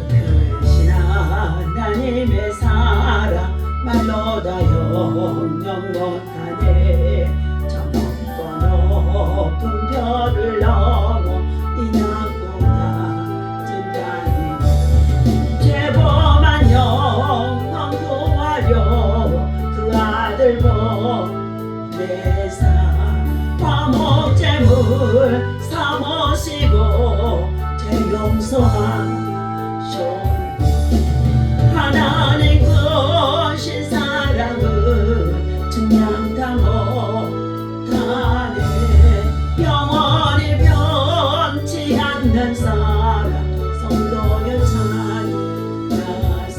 크신 하나님의 사랑 말로 다 형용 못하네. 저 높고 높은 별을 넘어 이 낮고 낮은 땅에 죄범한 영광 구하려 그 아들 보내사 화목제물 삼으시고 죄 용서하셨네. 하나님 크신 사랑은 증량 다 못하네. 영원히 변치 않는 사랑 성도여 찬양하세.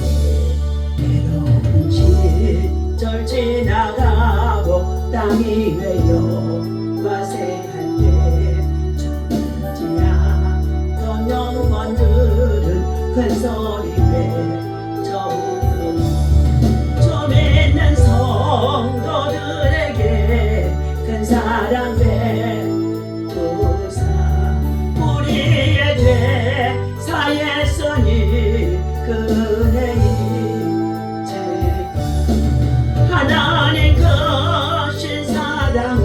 괴로운 시절 지나가고 땅 위에 과세할 때 죽지 않던 영혼들은 큰 소리 외쳐오고 좀 있는 성도들에게 큰 사랑 베푸사 우리의 죄 사했으니 그 은혜이 제가 하나님 크신 사랑은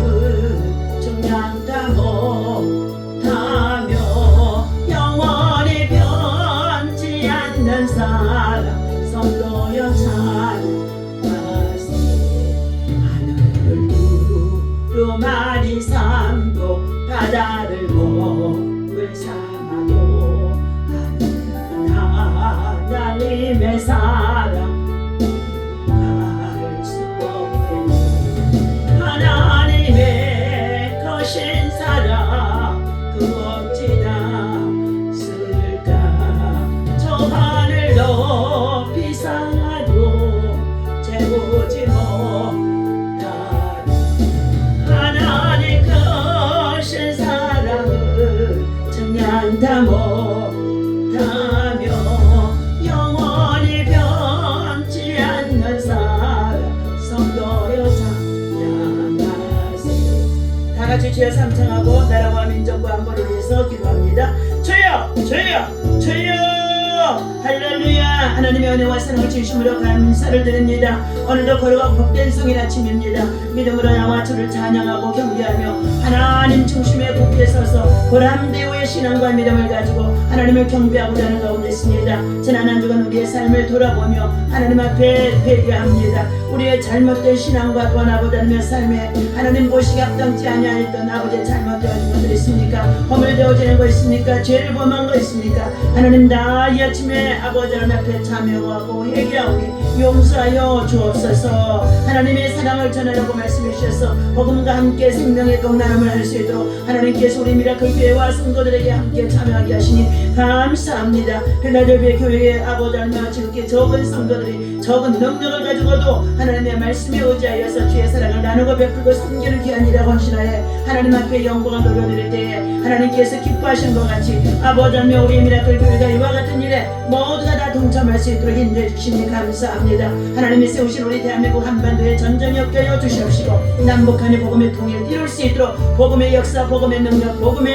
증량 다 못하며 영원히 변치 않는 사랑 성도여 찬양하세. 하늘을 두루마리 삼고 바다를 몸을 삼아도 하나님의 사랑 알 수 없네. 하나님의 크신 사랑 그 어찌나 쓸까. 저 하늘 높이 쌓아도 재보지 못하네. 하나님 크신 사랑을 증량 다 못하며 영원히 변치 않는 사랑 성도여 찬양하세. 다같이 주여 삼창하고 나라와 민족과 안보를 위해서 기도합니다. 주여 주여 주여 할렐루야. 하나님의 은혜와 사랑을 진심으로 감사를 드립니다. 오늘도 거룩하고 복된 성인 아침입니다. 믿음으로 나와 주를 찬양하고 경배하며 하나님 중심에 굳게 서서 보람되어의 신앙과 믿음을 가지고 하나님을 경배하고자 하는 가운데 있습니다. 지난 한 주간 우리의 삶을 돌아보며 하나님 앞에 회개합니다. 우리의 잘못된 신앙과 또한 아버지 하나님의 삶에 하나님 보시기 합당치 아니하였던 아버지의 잘못되어진 것들이 있습니까? 허물되어지는 거 있습니까? 죄를 범한 거 있습니까? 하나님 다 이 아침에 아버지 하나님 앞에 참여하고 회개하오니 용서하여 주옵소서. 하나님의 사랑을 전하라고 말씀해 주셔서 복음과 함께 생명의 건강함을 할 수 있도록 하나님께서 우리 미라클 교회와 성도들에게 함께 참여하게 하시니 감사합니다. 필라델피아 교회의 아버지 하나님 지극히 적은 성도들이 적은 능력을 가지고도 하나님의 말씀에 의지하여서 주의 사랑을 나누고 베풀고 섬기는 귀한이라고 헌신하여 하나님 앞에 영광을 돌려드릴 때에 하나님께서 기뻐하시는 것 같이 아버지 하나님 우리 미라클 교회가 이와 같은 일에 모두가 다 동참할 수 있도록 인도해 주시니 감사합니다. 하나님이 세우신 우리 대한민국 한반도에 전쟁이 없게 하여 주시옵시고 남북한의 복음의 통일 이룰 수 있도록 복음의 역사 복음의 능력 복음의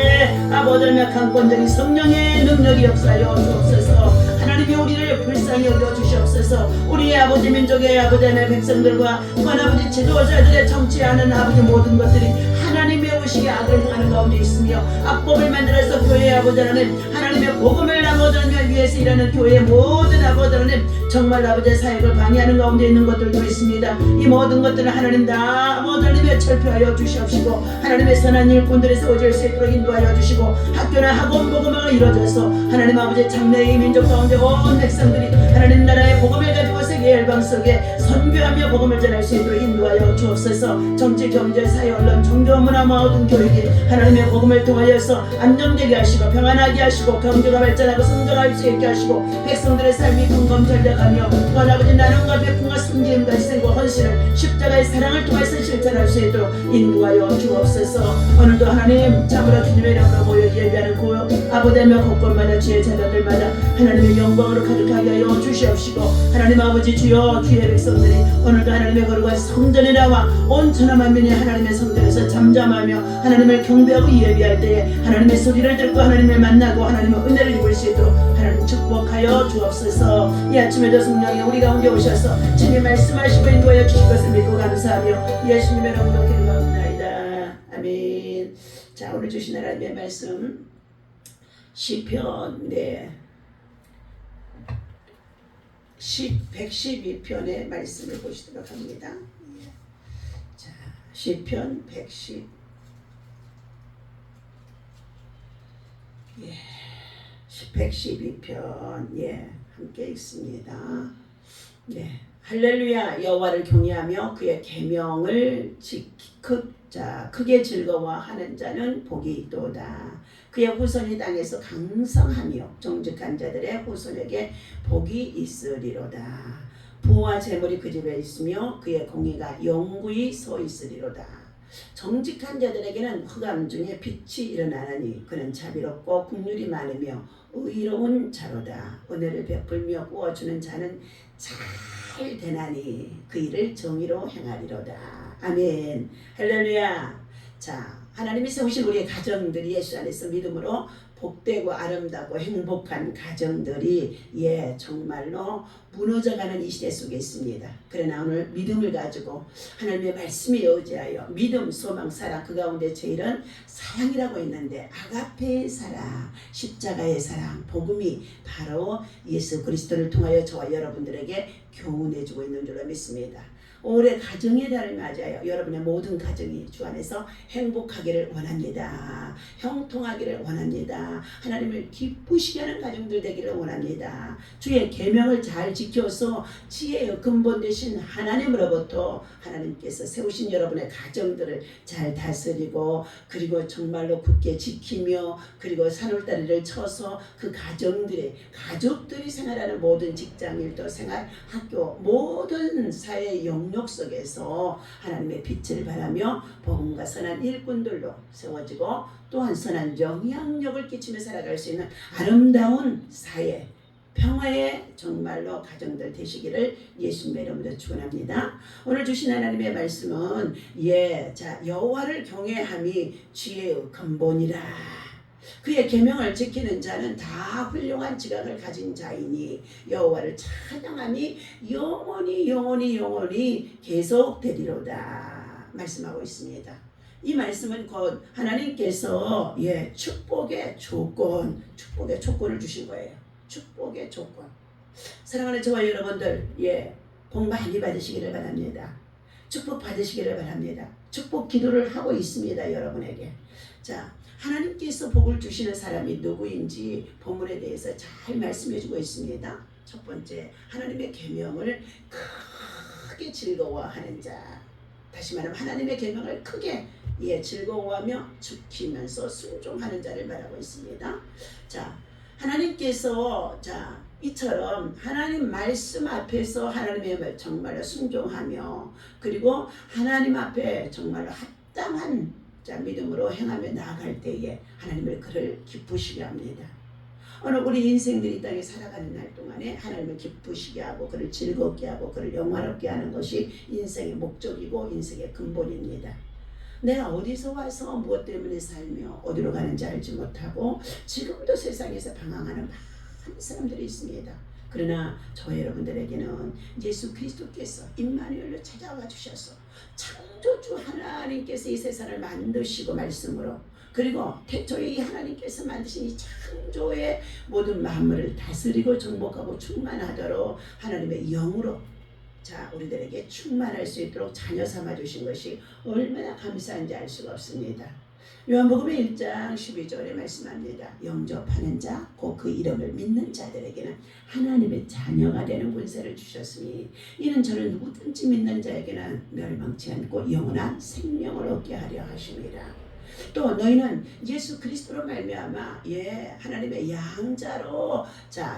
아버지 하나님의 강권적인 성령의 능력이 역사하여 주옵소서. 하나님이 우리를 불쌍히 여겨 주시옵소서. 우리의 아버지 민족의 아버지 하나님의 백성들과 또한 아버지 지도자들의 정치하는 아버지 모든 것들이 하나님의 의식에 악을 행하는 가운데 있으며 악법을 만들어서 교회의 아버지 하나님의 복음을 아버지 하나님 위해서 일하는 교회의 모든 아버지 하나님 정말 아버지의 사역을 방해하는 가운데 있는 것들도 있습니다. 이 모든 것들을 하나님 다 아버지 하나님의 철폐하여 주시옵시고 하나님의 선한 일꾼들이 세워질 수 있도록 인도하여 주시고 학교나 학원 복음화가 이루어져서 하나님 아버지 장래의 민족 가운데 온 백성들이 하나님 나라의 복음을 가지고 세계 열방 속에 선교하며 복음을 전할 수 있도록 인도하여 주옵소서. 정치, 경제, 사회, 언론, 종교, 문화, 모든 교육이 하나님의 복음을 통하여서 안정되게 하시고 평안하게 하시고 경제가 발전하고 성장할 수 있게 하시고 백성들의 삶이 건강전략하며 또한 아버지 나눔과 베품과 섬김과 희생과 헌신을 십자가의 사랑을 통해서 실천할 수 있도록 인도하여 주옵소서. 오늘도 하나님 참으로 주님의 이름으로 모여 예배하는 고 아버지며 곳곳마다 주의 자녀들마다 하나님의 영광으로 가득하게 하여 주시옵시고 하나님 아버지 주여 주의 백성들이 오늘도 하나님의 거룩한 성전에 나와 온 천하 만민이 하나님의 성전에서 참 잠잠하며 하나님을 경배하고 예비할 때에 하나님의 소리를 듣고 하나님을 만나고 하나님의 은혜를 입을 수 있도록 하나님 축복하여 주옵소서. 이 아침에도 성령이 우리 가운데 오셔서 주님 말씀하시고 인도하여 주실 것을 믿고 감사하며 예수님의 이름으로 기도합니다. 아멘. 자, 오늘 주신 하나님의 말씀 시편 112편의 말씀을 보시도록 합니다. 자, 시편 112편 함께 읽습니다. 할렐루야. 여호와를 경외하며 그의 계명을 크게 즐거워하는 자는 복이 있도다. 그의 후손이 땅에서 강성하며 정직한 자들의 후손에게 복이 있으리로다. 부와 재물이 그 집에 있으며 그의 공의가 영구히 서 있으리로다. 정직한 자들에게는 흑암 중에 빛이 일어나나니 그는 자비롭고 긍휼이 많으며 의로운 자로다. 은혜를 베풀며 부어주는 자는 잘 되나니 그 일을 정의로 행하리로다. 아멘. 할렐루야. 자, 하나님이 세우신 우리의 가정들이 예수 안에서 믿음으로 복되고 아름답고 행복한 가정들이 정말로 무너져가는 이 시대 속에 있습니다. 그러나 오늘 믿음을 가지고 하나님의 말씀에 의지하여 믿음, 소망, 사랑, 그 가운데 제일은 사랑이라고 있는데 아가페의 사랑, 십자가의 사랑, 복음이 바로 예수 그리스도를 통하여 저와 여러분들에게 교훈해주고 있는 줄로 믿습니다. 올해 가정의 달을 맞아요. 여러분의 모든 가정이 주 안에서 행복하기를 원합니다. 형통하기를 원합니다. 하나님을 기쁘시게 하는 가정들 되기를 원합니다. 주의 계명을 잘 지켜서 지혜의 근본 되신 하나님으로부터 하나님께서 세우신 여러분의 가정들을 잘 다스리고 그리고 정말로 굳게 지키며 그리고 산울다리를 쳐서 그 가족들이 생활하는 모든 직장일도 생활, 학교, 모든 사회의 영역 속에서 하나님의 빛을 발하며 복음과 선한 일꾼들로 세워지고 또한 선한 영향력을 끼치며 살아갈 수 있는 아름다운 사회, 평화의 정말로 가정들 되시기를 예수님의 이름으로 축원합니다. 오늘 주신 하나님의 말씀은 여호와를 경외함이 지혜의 근본이라. 그의 계명을 지키는 자는 다 훌륭한 지각을 가진 자이니 여호와를 찬양함이 영원히 계속되리로다 말씀하고 있습니다. 이 말씀은 곧 하나님께서 축복의 조건을 주신 거예요. 축복의 조건. 사랑하는 저와 여러분들 복 많이 받으시기를 바랍니다. 축복 받으시기를 바랍니다. 축복 기도를 하고 있습니다. 여러분에게. 자, 하나님께서 복을 주시는 사람이 누구인지 본문에 대해서 잘 말씀해주고 있습니다. 첫 번째, 하나님의 계명을 크게 즐거워하는 자. 다시 말하면 하나님의 계명을 크게 즐거워하며 지키면서 순종하는 자를 말하고 있습니다. 자, 하나님께서 이처럼 하나님 말씀 앞에서 하나님의 정말로 순종하며 그리고 하나님 앞에 정말로 합당한 믿음으로 행하며 나아갈 때에 하나님을 그를 기쁘시게 합니다. 오늘 우리 인생들이 이 땅에 살아가는 날 동안에 하나님을 기쁘시게 하고 그를 즐겁게 하고 그를 영화롭게 하는 것이 인생의 목적이고 인생의 근본입니다. 내가 어디서 와서 무엇 때문에 살며 어디로 가는지 알지 못하고 지금도 세상에서 방황하는 많은 사람들이 있습니다. 그러나 저와 여러분들에게는 예수 그리스도께서 임마누엘로 찾아와 주셔서 창조주 하나님께서 이 세상을 만드시고 말씀으로 그리고 태초에 이 하나님께서 만드신 이 창조의 모든 만물을 다스리고 정복하고 충만하도록 하나님의 영으로 우리들에게 충만할 수 있도록 자녀 삼아 주신 것이 얼마나 감사한지 알 수가 없습니다. 요한복음의 1장 12절에 말씀합니다. 영접하는 자, 곧 그 이름을 믿는 자들에게는 하나님의 자녀가 되는 권세를 주셨으니 이는 저를 누구든지 믿는 자에게는 멸망치 않고 영원한 생명을 얻게 하려 하심이라. 또 너희는 예수 그리스도로 말미암아 하나님의 양자로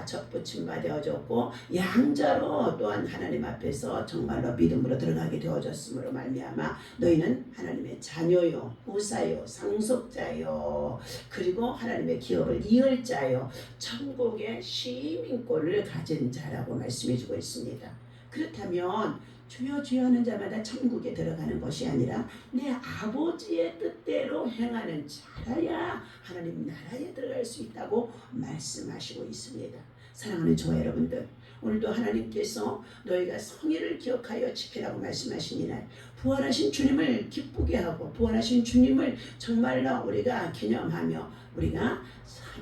접붙임 받아졌고 양자로 또한 하나님 앞에서 정말로 믿음으로 들어가게 되어졌으므로 말미암아 너희는 하나님의 자녀요 후사요 상속자요 그리고 하나님의 기업을 이을 자요 천국의 시민권을 가진 자라고 말씀해주고 있습니다. 그렇다면 주여 주여 하는 자마다 천국에 들어가는 것이 아니라 내 아버지의 뜻대로 행하는 자라야 하나님 나라에 들어갈 수 있다고 말씀하시고 있습니다. 사랑하는 저와 여러분들, 오늘도 하나님께서 너희가 성의를 기억하여 지키라고 말씀하신 이날, 부활하신 주님을 기쁘게 하고 부활하신 주님을 정말로 우리가 기념하며 우리가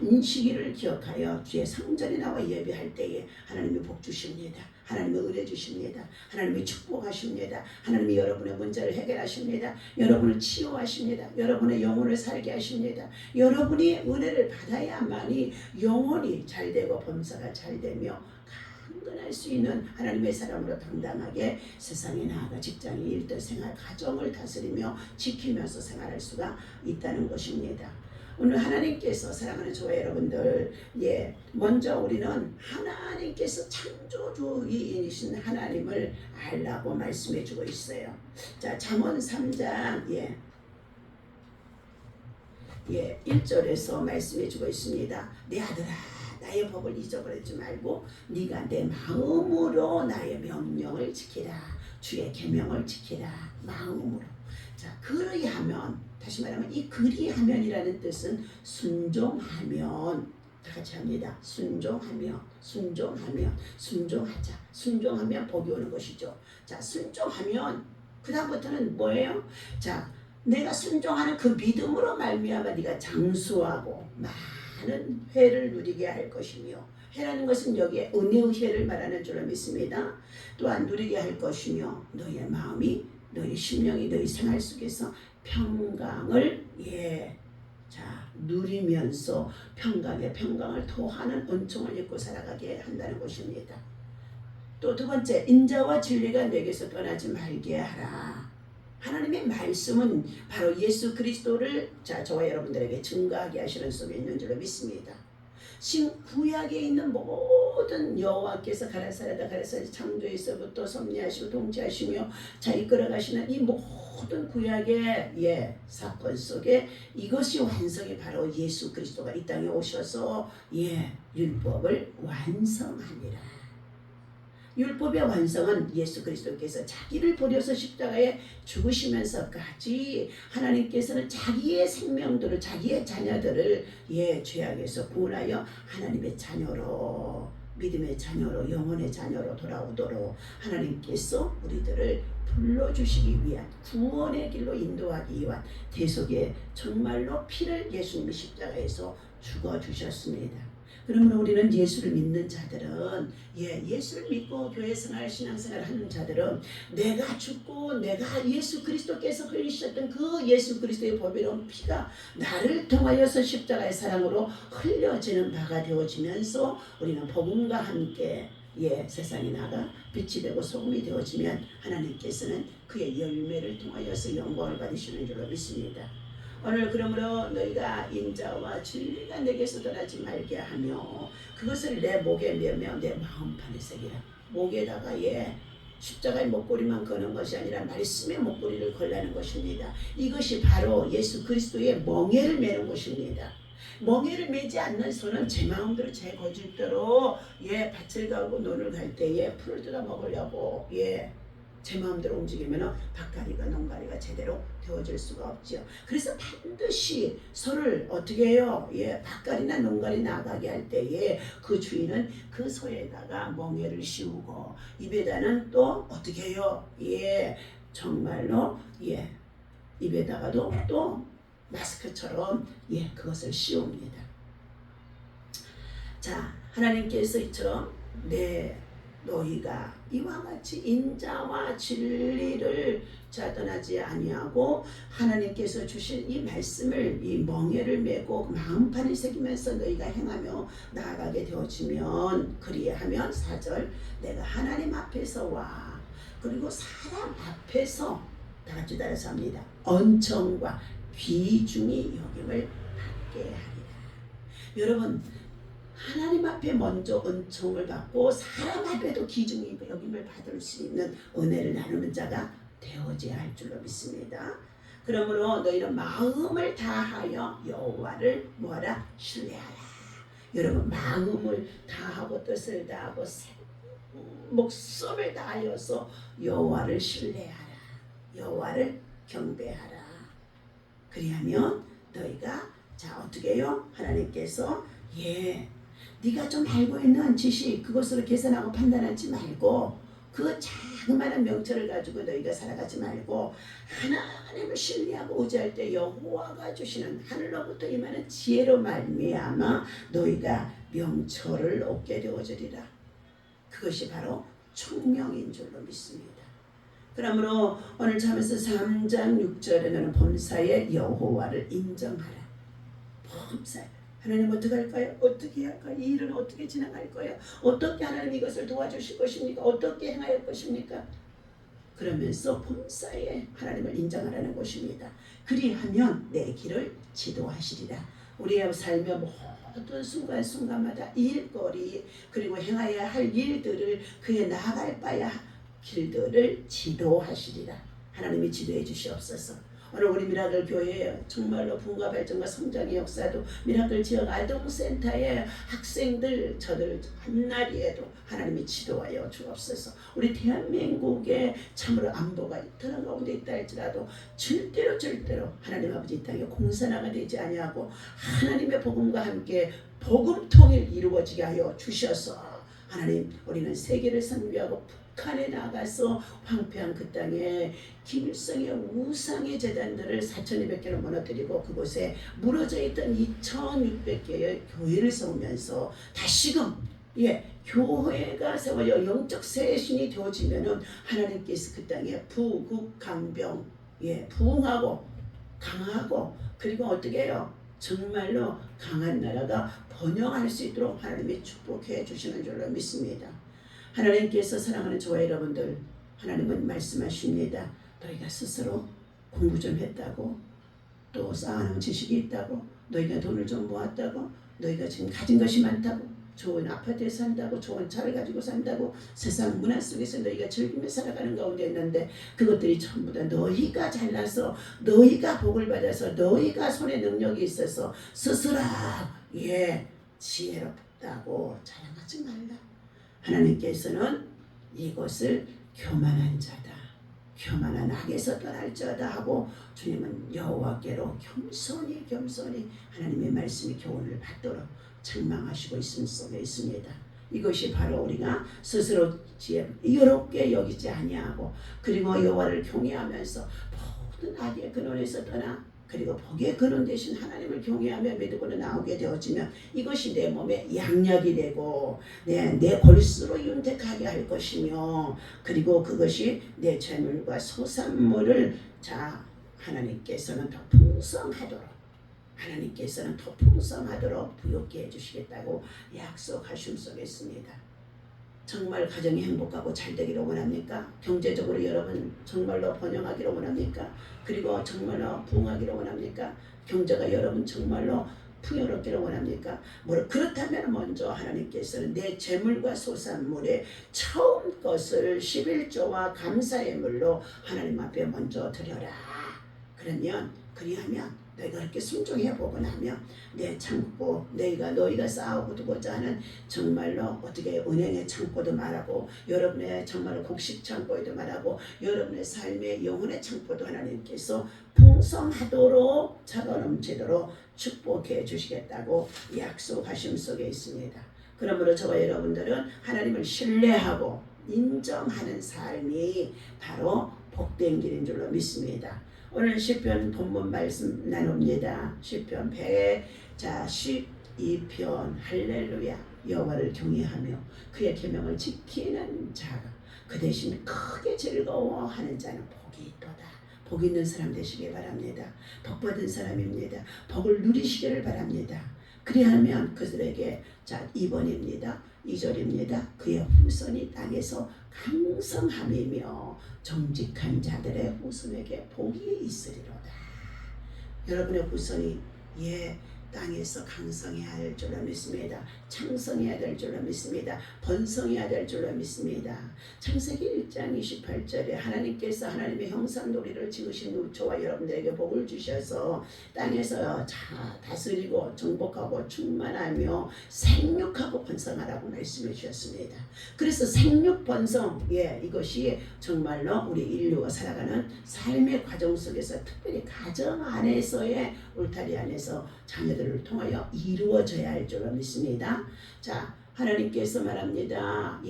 안식일을 기억하여 주의 성전에 나와 예배할 때에 하나님이 복 주십니다. 하나님이 은혜 주십니다. 하나님이 축복하십니다. 하나님이 여러분의 문제를 해결하십니다. 여러분을 치유하십니다. 여러분의 영혼을 살게 하십니다. 여러분이 은혜를 받아야만이 영혼이 잘되고 범사가 잘되며 강건할 수 있는 하나님의 사람으로 당당하게 세상에 나아가 직장에 일터 생활 가정을 다스리며 지키면서 생활할 수가 있다는 것입니다. 오늘 하나님께서 사랑하는 저와 여러분들, 먼저 우리는 하나님께서 창조주이신 하나님을 알라고 말씀해 주고 있어요. 자, 잠언 3장 1절에서 말씀해 주고 있습니다. 내 아들아, 나의 법을 잊어버리지 말고 네가 내 마음으로 나의 명령을 지키라. 주의 계명을 지키라. 마음으로. 자, 그리하면, 다시 말하면 이 그리하면이라는 뜻은 순종하면, 다 같이 합니다. 순종하면, 순종하자. 순종하면 복이 오는 것이죠. 자, 순종하면 그 다음부터는 뭐예요? 자, 내가 순종하는 그 믿음으로 말미암아 네가 장수하고 많은 회를 누리게 할 것이며, 회라는 것은 여기에 은혜의 회를 말하는 줄로 믿습니다. 또한 누리게 할 것이며, 너의 마음이, 너의 심령이, 너의 생활 속에서 평강을 누리면서 평강에 평강을 토하는 은총을 입고 살아가게 한다는 것입니다. 또 두 번째, 인자와 진리가 내게서 떠나지 말게 하라. 하나님의 말씀은 바로 예수 그리스도를 저와 여러분들에게 증거하게 하시는 속에 있는 줄로 믿습니다. 구약에 있는 모든 여호와께서 가라사르다 가라사르 창조에서부터 섭리하시고 통치하시며 이끌어가시는 이 모든 구약의 사건 속에 이것이 완성이 바로 예수 그리스도가 이 땅에 오셔서 율법을 완성하니라. 율법의 완성은 예수 그리스도께서 자기를 버려서 십자가에 죽으시면서까지 하나님께서는 자기의 생명들을, 자기의 자녀들을 죄악에서 구원하여 하나님의 자녀로, 믿음의 자녀로, 영혼의 자녀로 돌아오도록 하나님께서 우리들을 불러주시기 위한, 구원의 길로 인도하기 위한 대속의 정말로 피를 예수님이 십자가에서 죽어주셨습니다. 그러므로 우리는 예수를 믿는 자들은, 예수를 믿고 교회 생활, 신앙생활 하는 자들은 내가 죽고 내가 예수 그리스도께서 흘리셨던 그 예수 그리스도의 보배로운 피가 나를 통하여서 십자가의 사랑으로 흘려지는 바가 되어지면서 우리는 복음과 함께 세상에 나가 빛이 되고 소금이 되어지면 하나님께서는 그의 열매를 통하여서 영광을 받으시는 줄로 믿습니다. 오늘 그러므로 너희가 인자와 진리가 내게서 떠나지 말게 하며 그것을 내 목에 매며 내 마음판에 새기라. 목에다가 십자가의 목걸이만 거는 것이 아니라 말씀의 목걸이를 걸라는 것입니다. 이것이 바로 예수 그리스도의 멍에를 매는 것입니다. 멍에를 매지 않는 손은 제 마음대로 제 거짓대로 밭을 가고 논을 갈 때에 풀을 뜯어 먹으려고 제 마음대로 움직이면 밭가리가 농가리가 제대로 되어질 수가 없죠. 그래서 반드시 소를 어떻게 해요? 밭가리나 농가리 나가게 할 때에 그 주인은 그 소에다가 멍에를 씌우고 입에다는 또 어떻게 해요? 정말로 입에다가도 또 마스크처럼 그것을 씌웁니다. 자, 하나님께서 이처럼 너희가 이와 같이 인자와 진리를 떠나지 아니하고 하나님께서 주신 이 말씀을, 이 멍에를 메고 마음판에 새기면서 너희가 행하며 나아가게 되어지면, 그리하면 4절, 내가 하나님 앞에서와 그리고 사람 앞에서 다 같이 따라서 합니다. 언청과 귀중히 여김을 받게 하리라. 여러분, 하나님 앞에 먼저 은총을 받고 사람 앞에도 귀중히 여김을 받을 수 있는 은혜를 나누는 자가 되어져야 할 줄로 믿습니다. 그러므로 너희는 마음을 다하여 여호와를 뭐하라? 신뢰하라. 여러분, 마음을 다하고 뜻을 다하고 목숨을 다하여서 여호와를 신뢰하라. 여호와를 경배하라. 그리하면 너희가 자 어떻게 해요? 하나님께서 네가 좀 알고 있는 지식 그것으로 계산하고 판단하지 말고 그 자그마한 명철을 가지고 너희가 살아가지 말고 하나님을 신뢰하고 의지할 때 여호와가 주시는 하늘로부터 임하는 지혜로 말미암아 너희가 명철을 얻게 되어지리라. 그것이 바로 총명인 줄로 믿습니다. 그러므로 오늘 잠에서 3장 6절에는 범사의 여호와를 인정하라. 범사 하나님 어떻게 할까요? 어떻게 할까요? 이 일은 어떻게 진행할 거예요? 어떻게 하나님 이것을 도와주실 것입니까? 어떻게 행할 것입니까? 그러면서 범사에 하나님을 인정하라는 것입니다. 그리하면 내 길을 지도하시리라. 우리의 삶의 모든 순간순간마다 일거리 그리고 행해야 할 일들을 그에 나아갈 바야 길들을 지도하시리라. 하나님이 지도해 주시옵소서. 오늘 우리 미라클 교회에 정말로 부흥과 발전과 성장의 역사도 미라클 지역 아동센터의 학생들 저들 한나리에도 하나님이 지도하여 주옵소서. 우리 대한민국에 참으로 안보가 이터난 가운데 있다 할지라도 절대로 하나님 아버지 이 땅에 공산화가 되지 아니하고 하나님의 복음과 함께 복음 통일 이루어지게 하여 주셔서 하나님 우리는 세계를 선교하고 북한에 나가서 황폐한 그 땅에 김일성의 우상의 재단들을 4,200개를 무너뜨리고 그곳에 무너져 있던 2,600개의 교회를 세우면서 다시금 교회가 세워져 영적 쇄신이 되어지면은 하나님께서 그 땅에 부국강병 부흥하고 강하고 그리고 어떻게 해요? 정말로 강한 나라가 번영할 수 있도록 하나님이 축복해 주시는 줄로 믿습니다. 하나님께서 사랑하는 저와 여러분들 하나님은 말씀하십니다. 너희가 스스로 공부 좀 했다고 또 쌓아놓은 지식이 있다고 너희가 돈을 좀 모았다고 너희가 지금 가진 것이 많다고 좋은 아파트에 산다고 좋은 차를 가지고 산다고 세상 문화 속에서 너희가 즐기며 살아가는 가운데 있는데 그것들이 전부 다 너희가 잘나서 너희가 복을 받아서 너희가 손에 능력이 있어서 스스로 지혜롭다고 자랑하지 말라. 하나님께서는 이것을 교만한 자다 교만한 악에서 떠날지어다 하고 주님은 여호와께로 겸손히 하나님의 말씀의 교훈을 받도록 책망하시고 있음 속에 있습니다. 이것이 바로 우리가 스스로 지혜롭게 여기지 아니하고 그리고 여호와를 경외하면서 모든 악의 근원에서 떠나 그리고 복의 근원 되신 하나님을 경외하며 믿음으로 나오게 되어지면 이것이 내 몸에 양약이 되고 내 골수로 윤택하게 할 것이며 그리고 그것이 내 재물과 소산물을 하나님께서는 더 풍성하도록 부욕게 해주시겠다고 약속하심 속에 있습니다. 정말 가정이 행복하고 잘 되기를 원합니까? 경제적으로 여러분 정말로 번영하기를 원합니까? 그리고 정말로 부흥하기를 원합니까? 경제가 여러분 정말로 풍요롭기를 원합니까? 그렇다면 먼저 하나님께서는 내 재물과 소산물의 처음 것을 11조와 감사의 물로 하나님 앞에 먼저 드려라. 그리하면 너희가 그렇게 순종해 보고 나면 내 창고 너희가 쌓아두고자 하는 정말로 어떻게 은행의 창고도 말하고 여러분의 정말로 곡식 창고에도 말하고 여러분의 삶의 영혼의 창고도 하나님께서 풍성하도록 차가 넘치도록 축복해 주시겠다고 약속하심 속에 있습니다. 그러므로 저와 여러분들은 하나님을 신뢰하고 인정하는 삶이 바로 복된 길인 줄로 믿습니다. 오늘 시편 본문 말씀 나눕니다. 시편 112편 할렐루야 여호와를 경외하며 그의 계명을 지키는 자가 그 대신 크게 즐거워하는 자는 복이 있도다. 복 있는 사람 되시길 바랍니다. 복 받은 사람입니다. 복을 누리시기를 바랍니다. 그리하면 그들에게 2번입니다. 2절입니다. 그의 후손이 땅에서 강성함이며 정직한 자들의 후손에게 복이 있으리로다. 여러분의 후손이 땅에서 강성해야 할 줄로 믿습니다. 창성해야 될 줄로 믿습니다. 번성해야 될 줄로 믿습니다. 창세기 1장 28절에 하나님께서 하나님의 형상놀이를 지으신 우초와 여러분들에게 복을 주셔서 땅에서 다스리고 정복하고 충만하며 생육하고 번성하라고 말씀해 주셨습니다. 그래서 생육 번성, 이것이 정말로 우리 인류가 살아가는 삶의 과정 속에서 특별히 가정 안에서의 울타리 안에서 자녀들을 통하여 이루어져야 할 줄로 믿습니다. 자, 하나님께서 말합니다.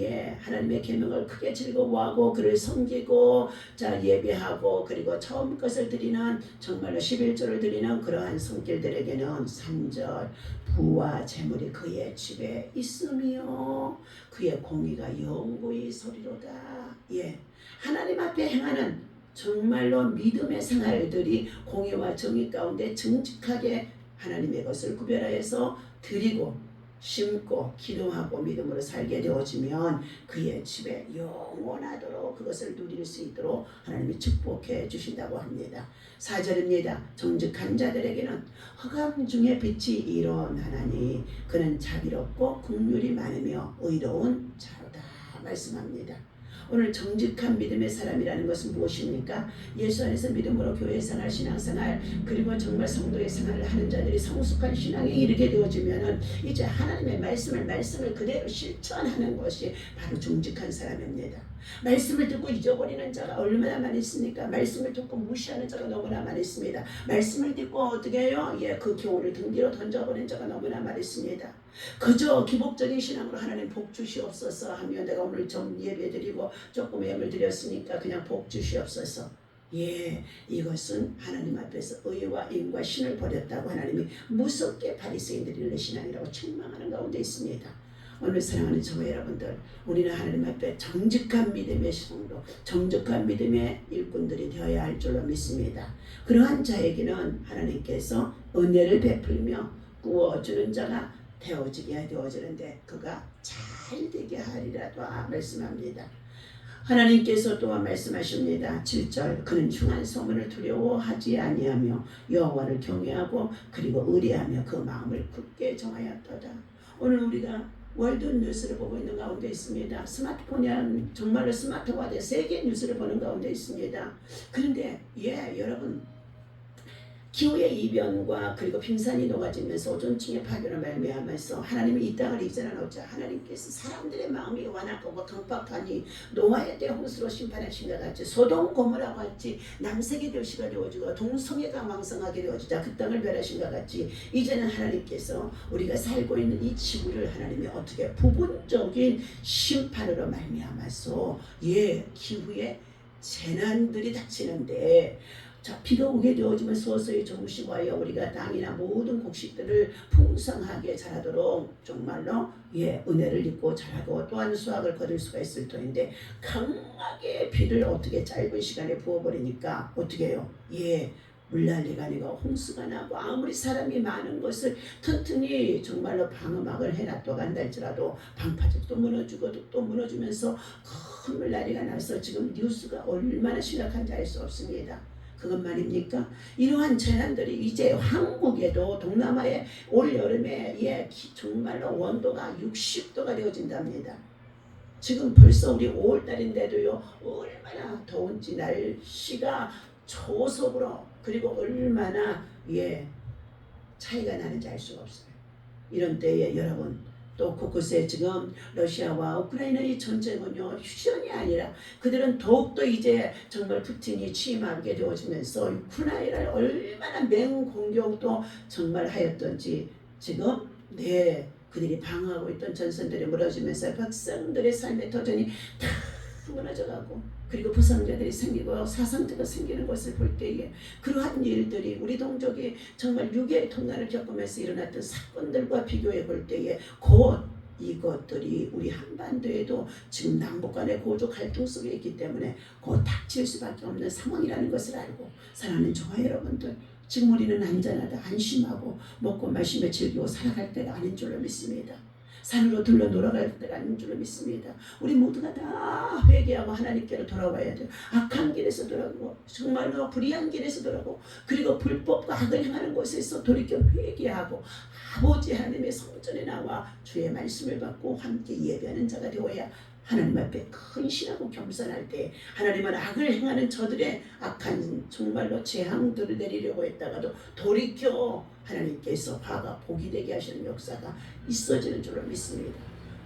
하나님의 계명을 크게 즐거워하고 그를 섬기고 예배하고 그리고 처음 것을 드리는 정말로 11조를 드리는 그러한 손길들에게는 3절 부와 재물이 그의 집에 있으며 그의 공의가 영구히 서리로다. 하나님 앞에 행하는 정말로 믿음의 생활들이 공의와 정의 가운데 정직하게 하나님의 것을 구별하여서 드리고 심고 기도하고 믿음으로 살게 되어지면 그의 집에 영원하도록 그것을 누릴 수 있도록 하나님이 축복해 주신다고 합니다. 4절입니다. 정직한 자들에게는 흑암 중에 빛이 일어나나니 그는 자비롭고 긍휼이 많으며 의로운 자로다 말씀합니다. 오늘 정직한 믿음의 사람이라는 것은 무엇입니까? 예수 안에서 믿음으로 교회생활, 신앙생활 그리고 정말 성도의 생활을 하는 자들이 성숙한 신앙에 이르게 되어지면은 이제 하나님의 말씀을 그대로 실천하는 것이 바로 정직한 사람입니다. 말씀을 듣고 잊어버리는 자가 얼마나 많이 있습니까? 말씀을 듣고 무시하는 자가 너무나 많이 있습니다. 말씀을 듣고 어떻게 해요? 그 교훈을 등 뒤로 던져버리는 자가 너무나 많이 있습니다. 그저 기복적인 신앙으로 하나님 복 주시옵소서 하며 내가 오늘 좀 예배드리고 조금 예물 드렸으니까 그냥 복 주시옵소서. 이것은 하나님 앞에서 의와 인과 신을 버렸다고 하나님이 무섭게 바리새인들이 이르는 신앙이라고 책망하는 가운데 있습니다. 오늘 사랑하는 저와 여러분들, 우리는 하나님 앞에 정직한 믿음의 성도, 정직한 믿음의 일꾼들이 되어야 할 줄로 믿습니다. 그러한 자에게는 하나님께서 은혜를 베풀며 구워주는 자가 되어지는데 그가 잘 되게 하리라도 말씀합니다. 하나님께서 또한 말씀하십니다. 7절 그는 흉한 소문을 두려워하지 아니하며 여호와를 경외하고 그리고 의리하며 그 마음을 굳게 정하였도다. 오늘 우리가 월드 뉴스를 보고 있는 가운데 있습니다. 스마트폰이 정말로 스마트화된 세계 뉴스를 보는 가운데 있습니다. 그런데 여러분 기후의 이변과 그리고 빙산이 녹아지면서 오존층의 파괴로 말미암아서 하나님이 이 땅을 이전하노자 하나님께서 사람들의 마음이 완악하고 강팍하니 노아에 대해 홍수로 심판하신 것 같이 소돔 고모라와 같이 남색의 도시가 되어지고 동성애가 왕성하게 되어지자 그 땅을 멸하신 것 같이 이제는 하나님께서 우리가 살고 있는 이 지구를 하나님이 어떻게 부분적인 심판으로 말미암아서 기후의 재난들이 닥치는데 비가 오게 되어지면 서서히 조금씩 와요. 우리가 땅이나 모든 곡식들을 풍성하게 자라도록 정말로 은혜를 입고 자라고 또한 수확을 거둘 수가 있을 터인데 강하게 비를 어떻게 짧은 시간에 부어버리니까 어떻게 해요? 물난리가 아니고 홍수가 나고 아무리 사람이 많은 것을 튼튼히 정말로 방어막을 해놨다고 한다 할지라도 방파제도 무너지고 또 무너지면서 큰 물난리가 나서 지금 뉴스가 얼마나 심각한지 알 수 없습니다. 그것만입니까? 이러한 재난들이 이제 한국에도 동남아에 올 여름에 정말로 원도가 60도가 되어진답니다. 지금 벌써 우리 5월달인데도요 얼마나 더운지 날씨가 초속으로 그리고 얼마나 차이가 나는지 알 수가 없어요. 이런 때에 여러분 또 곳곳에 지금 러시아와 우크라이나의 전쟁은요 휴전이 아니라 그들은 더욱더 이제 정말 푸틴이 취임하게 되어지면서 우크라이나를 얼마나 맹공격도 정말 하였던지 지금 그들이 방어하고 있던 전선들이 무너지면서 백성들의 삶의 터전이 다 무너져가고 그리고 부상자들이 생기고 사상자가 생기는 것을 볼 때에 그러한 일들이 우리 동족이 정말 6.25 통난을 겪으면서 일어났던 사건들과 비교해 볼 때에 곧 이것들이 우리 한반도에도 지금 남북 간의 고조 갈등 속에 있기 때문에 곧 닥칠 수밖에 없는 상황이라는 것을 알고 사랑하는 저와 여러분들 지금 우리는 안전하다 안심하고 먹고 마시며 즐기고 살아갈 때가 아닌 줄로 믿습니다. 산으로 둘러 돌아갈 때가 아닌 줄로 믿습니다. 우리 모두가 다 회개하고 하나님께로 돌아와야 돼요. 악한 길에서 돌아가고 정말로 불의한 길에서 돌아가고 그리고 불법과 악을 행하는 곳에서 돌이켜 회개하고 아버지 하나님의 성전에 나와 주의 말씀을 받고 함께 예배하는 자가 되어야 하나님 앞에 근신하고 겸손할 때 하나님은 악을 행하는 저들의 악한 정말로 재앙들을 내리려고 했다가도 돌이켜 하나님께서 화가 복이 되게 하시는 역사가 있어지는 줄로 믿습니다.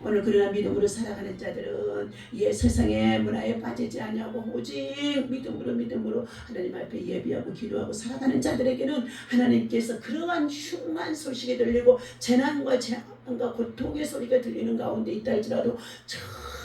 오늘 그러나 믿음으로 살아가는 자들은 세상의 문화에 빠지지 아니하고 오직 믿음으로 하나님 앞에 예비하고 기도하고 살아가는 자들에게는 하나님께서 그러한 흉한 소식이 들리고 재난과 고통의 소리가 들리는 가운데 있다 할지라도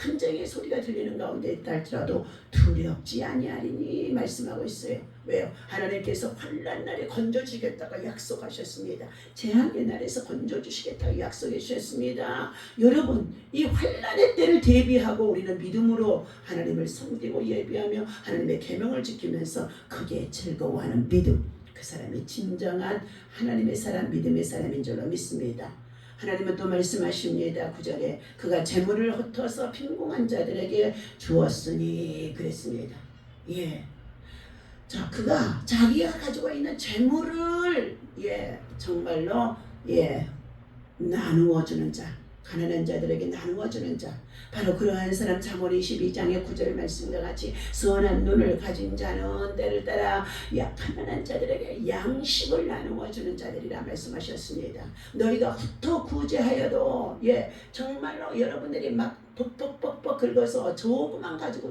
전쟁의 소리가 들리는 가운데 있다 할지라도 두렵지 아니하리니 말씀하고 있어요. 왜요? 하나님께서 환난 날에 건져주시겠다고 약속하셨습니다. 재앙의 날에서 건져주시겠다고 약속해 주셨습니다. 여러분 이 환난의 때를 대비하고 우리는 믿음으로 하나님을 섬기고 예비하며 하나님의 계명을 지키면서 크게 즐거워하는 믿음, 그 사람이 진정한 하나님의 사람, 믿음의 사람인 줄로 믿습니다. 하나님은 또 말씀하십니다. 9절에 그가 재물을 흩어서 빈궁한 자들에게 주었으니 그랬습니다. 자, 그가 자기가 가지고 있는 재물을 정말로 나누어 주는 자, 가난한 자들에게 나누어 주는 자, 바로 그러한 사람 잠언 22장의 9절 말씀과 같이 선한 눈을 가진 자는 때를 따라 가난한 자들에게 양식을 나누어 주는 자들이라 말씀하셨습니다. 너희가 흩어 구제하여도 정말로 여러분들이 막 벅벅벅벅 긁어서 조금만 가지고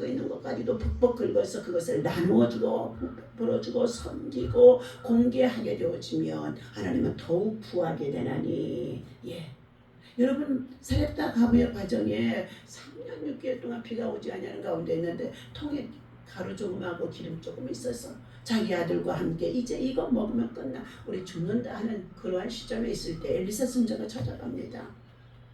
있는 것까지도 벅벅 긁어서 그것을 나누어주고 풀어주고 섬기고 공개하게 되어지면 하나님은 더욱 부하게 되나니. 여러분 사렙다 가부의 과정에 3년 6개월 동안 비가 오지 않냐는 가운데 있는데 통에 가루 조금하고 기름 조금 있어서 자기 아들과 함께 이제 이거 먹으면 끝나 우리 죽는다 하는 그러한 시점에 있을 때 엘리사 선지자가 찾아갑니다.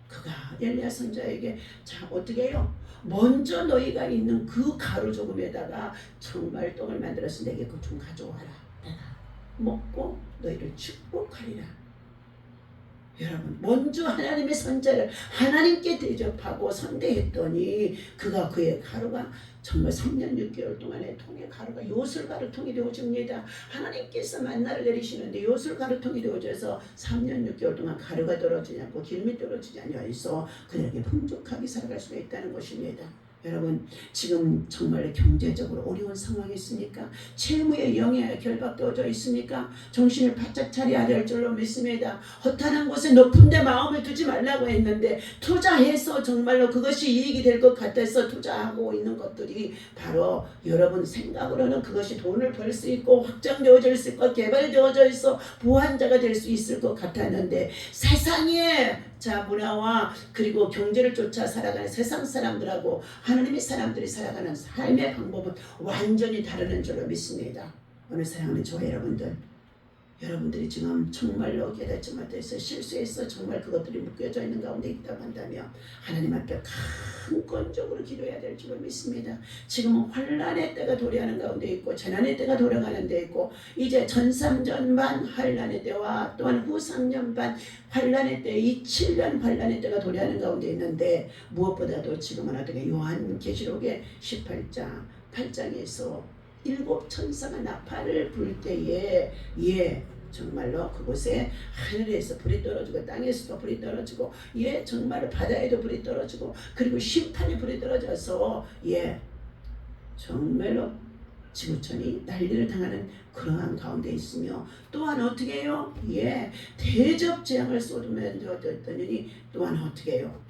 그가 엘리야 선지자에게 자 어떻게 해요? 먼저 너희가 있는 그 가루 조금에다가 정말 떡을 만들어서 내게 그거 좀 가져와라. 내가 먹고 너희를 축복하리라. 여러분 먼저 하나님의 선자를 하나님께 대접하고 선대했더니 그가 그의 가루가 정말 3년 6개월 동안에 통의 가루가 요술가루통이 되어집니다. 하나님께서 만나를 내리시는데 요술가루통이 되어져서 3년 6개월 동안 가루가 떨어지지 않고 기름이 떨어지지 아니하여서 그들에게 풍족하게 살아갈 수가 있다는 것입니다. 여러분 지금 정말 경제적으로 어려운 상황이 있으니까 채무의 영에 결박되어져 있으니까 정신을 바짝 차려야 될 줄로 믿습니다. 허탄한 곳에 높은 데 마음을 두지 말라고 했는데 투자해서 정말로 그것이 이익이 될 것 같아서 투자하고 있는 것들이 바로 여러분 생각으로는 그것이 돈을 벌 수 있고 확장되어질 수 있고 개발되어져 있어 부한자가 될 수 있을 것 같았는데 세상에 문화와 그리고 경제를 쫓아 살아가는 세상 사람들하고 하나님의 사람들이 살아가는 삶의 방법은 완전히 다르는 줄로 믿습니다. 오늘 사랑하는 저와 여러분들이 지금 정말로 깨닫지 못해서 실수해서 정말 그것들이 묶여져 있는 가운데 있다고 한다면 하나님 앞에 강권적으로 기도해야 될 줄로 믿습니다. 지금은 환난의 때가 도래하는 가운데 있고 재난의 때가 돌아가는 데 있고 이제 전삼전반 환난의 때와 또한 후 3년반 환난의 때, 이 7년 환난의 때가 도래하는 가운데 있는데 무엇보다도 지금은 어떻게 요한계시록의 18장 8장에서 7 천사가 나팔을 불 때에 정말로 그곳에 하늘에서 불이 떨어지고 땅에서도 불이 떨어지고 정말로 바다에도 불이 떨어지고 그리고 심판의 불이 떨어져서 정말로 지구촌이 난리를 당하는 그러한 가운데 있으며 또한 어떻게 해요? 대접 재앙을 쏟으면 되었더니 또한 어떻게 해요?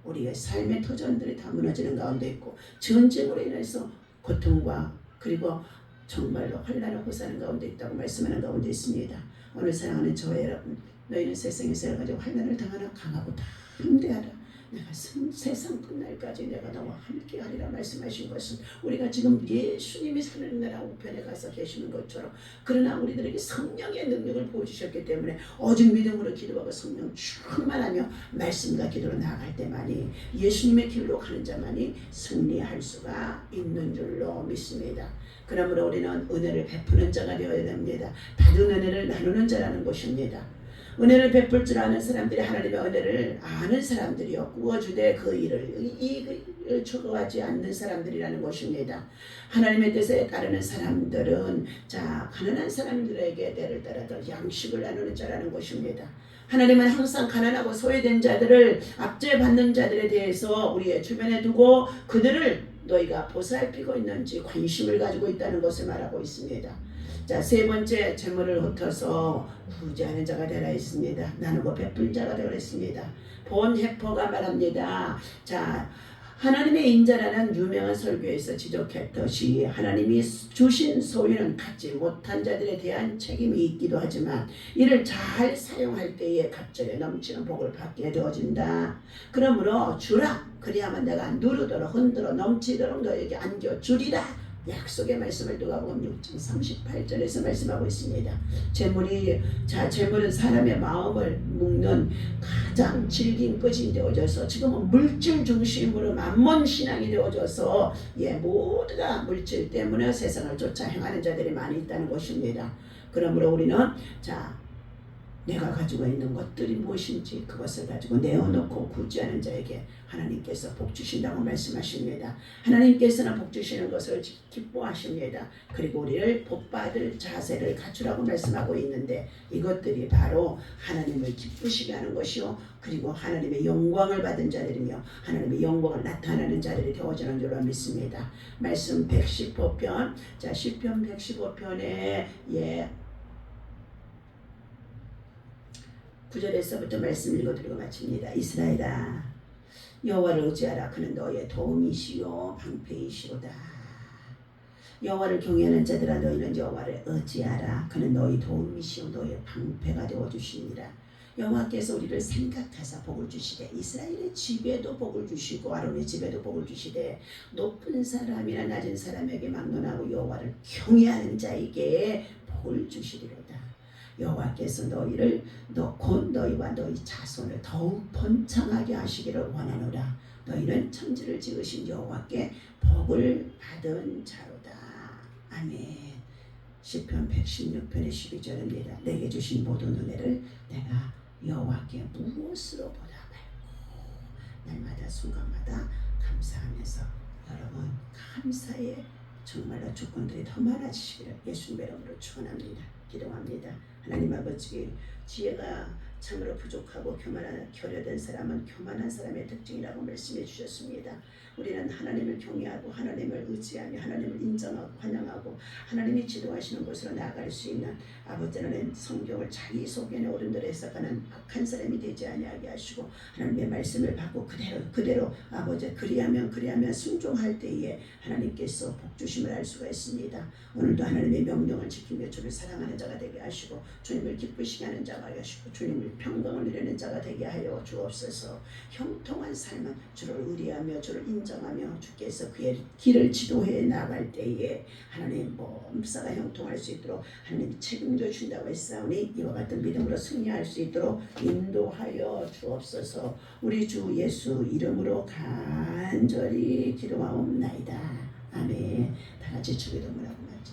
우리의 삶의 터전들이 다 무너지는 가운데 있고 전쟁으로 인해서 고통과 그리고 정말로 환난을 호소하는 가운데 있다고 말씀하는 가운데 있습니다. 오늘 사랑하는 저와 여러분, 너희는 세상에서 여러 가지 환난을 당하나 강하고 담대하라. 내가 세상 끝날까지 내가 너와 함께하리라 말씀하신 것은 우리가 지금 예수님이 사는 나라 우편에 가서 계시는 것처럼 그러나 우리들에게 성령의 능력을 보여주셨기 때문에 오직 믿음으로 기도하고 성령 충만하며 말씀과 기도로 나아갈 때만이 예수님의 길로 가는 자만이 승리할 수가 있는 줄로 믿습니다. 그러므로 우리는 은혜를 베푸는 자가 되어야 됩니다. 받은 은혜를 나누는 자라는 것입니다. 은혜를 베풀 줄 아는 사람들이 하나님의 은혜를 아는 사람들이요 구워주되 그 일을 이익을 추구하지 않는 사람들이라는 것입니다. 하나님의 뜻에 따르는 사람들은 자 가난한 사람들에게 때를 따라서 양식을 나누는 자라는 것입니다. 하나님은 항상 가난하고 소외된 자들을 압제받는 자들에 대해서 우리의 주변에 두고 그들을 너희가 보살피고 있는지 관심을 가지고 있다는 것을 말하고 있습니다. 자, 세 번째, 재물을 흩어서 부자하는 자가 되라 했습니다. 나누고 베푼 자가 되라 했습니다. 본해퍼가 말합니다. 자, 하나님의 인자라는 유명한 설교에서 지적했듯이 하나님이 주신 소유는 갖지 못한 자들에 대한 책임이 있기도 하지만 이를 잘 사용할 때에 갑절에 넘치는 복을 받게 되어진다. 그러므로 주라. 그리하면 내가 누르도록 흔들어 넘치도록 너에게 안겨주리라. 약속의 말씀을 누가복음 6장 38절에서 말씀하고 있습니다. 재물은 사람의 마음을 묶는 가장 질긴 끄이 되어져서 지금은 물질 중심으로 만몬 신앙이 되어져서 모두가 물질 때문에 세상을 쫓아 행하는 자들이 많이 있다는 것입니다. 그러므로 우리는 내가 가지고 있는 것들이 무엇인지 그것을 가지고 내어놓고 구제하는 자에게 하나님께서 복 주신다고 말씀하십니다. 하나님께서는 복 주시는 것을 기뻐하십니다. 그리고 우리를 복받을 자세를 갖추라고 말씀하고 있는데 이것들이 바로 하나님을 기쁘시게 하는 것이요 그리고 하나님의 영광을 받은 자들이며 하나님의 영광을 나타내는 자들이 되어지는 줄로 믿습니다. 말씀 115편 시편 115편에 9절에서부터 말씀 읽어드리고 마칩니다. 이스라엘아 여호와를 의지하라. 그는 너의 도움이시요 방패이시로다. 여호와를 경외하는 자들아 너희는 여호와를 의지하라. 그는 너희 도움이시요 너의 방패가 되어주시니라. 여호와께서 우리를 생각하사 복을 주시되 이스라엘의 집에도 복을 주시고 아론의 집에도 복을 주시되 높은 사람이나 낮은 사람에게 막론하고 여호와를 경외하는 자에게 복을 주시리로다. 여호와께서 너희를 곧 너희와 너희 자손을 더욱 번창하게 하시기를 원하노라. 너희는 천지를 지으신 여호와께 복을 받은 자로다. 아멘. 시편 116편의 12절입니다. 내게 주신 모든 은혜를 내가 여호와께 무엇으로 보답할꼬. 날마다 순간마다 감사하면서 여러분 감사의 정말로 조건들이 더 많아지시기를 예수님의 이름으로 축원합니다. 기도합니다. 하나님 아버지 지혜가 참으로 부족하고 교련된 사람은 교만한 사람의 특징이라고 말씀해 주셨습니다. 우리는 하나님을 경외하고 하나님을 의지하며 하나님을 인정하고 환영하고 하나님이 지도하시는 곳으로 나아갈 수 있는 아버지 하나님 성경을 자기 속에는 어른들의 해석하는 악한 사람이 되지 아니하게 하시고 하나님의 말씀을 받고 그대로 아버지 그리하면 순종할 때에 하나님께서 복 주심을 알 수가 있습니다. 오늘도 하나님의 명령을 지키며 주를 사랑하는 자가 되게 하시고 주님을 기쁘시게 하는 자가 하시고 주님을 평강을 누리는 자가 되게 하여 주옵소서. 형통한 삶은 주를 의리하며 주를 인정하며 주께서 그의 길을 지도해 나갈 때에 하나님 몸사가 형통할 수 있도록 하나님이 책임져 준다고 했사오니 이와 같은 믿음으로 승리할 수 있도록 인도하여 주옵소서. 우리 주 예수 이름으로 간절히 기도하옵나이다. 아멘. 다 같이 주기도문하고 말지.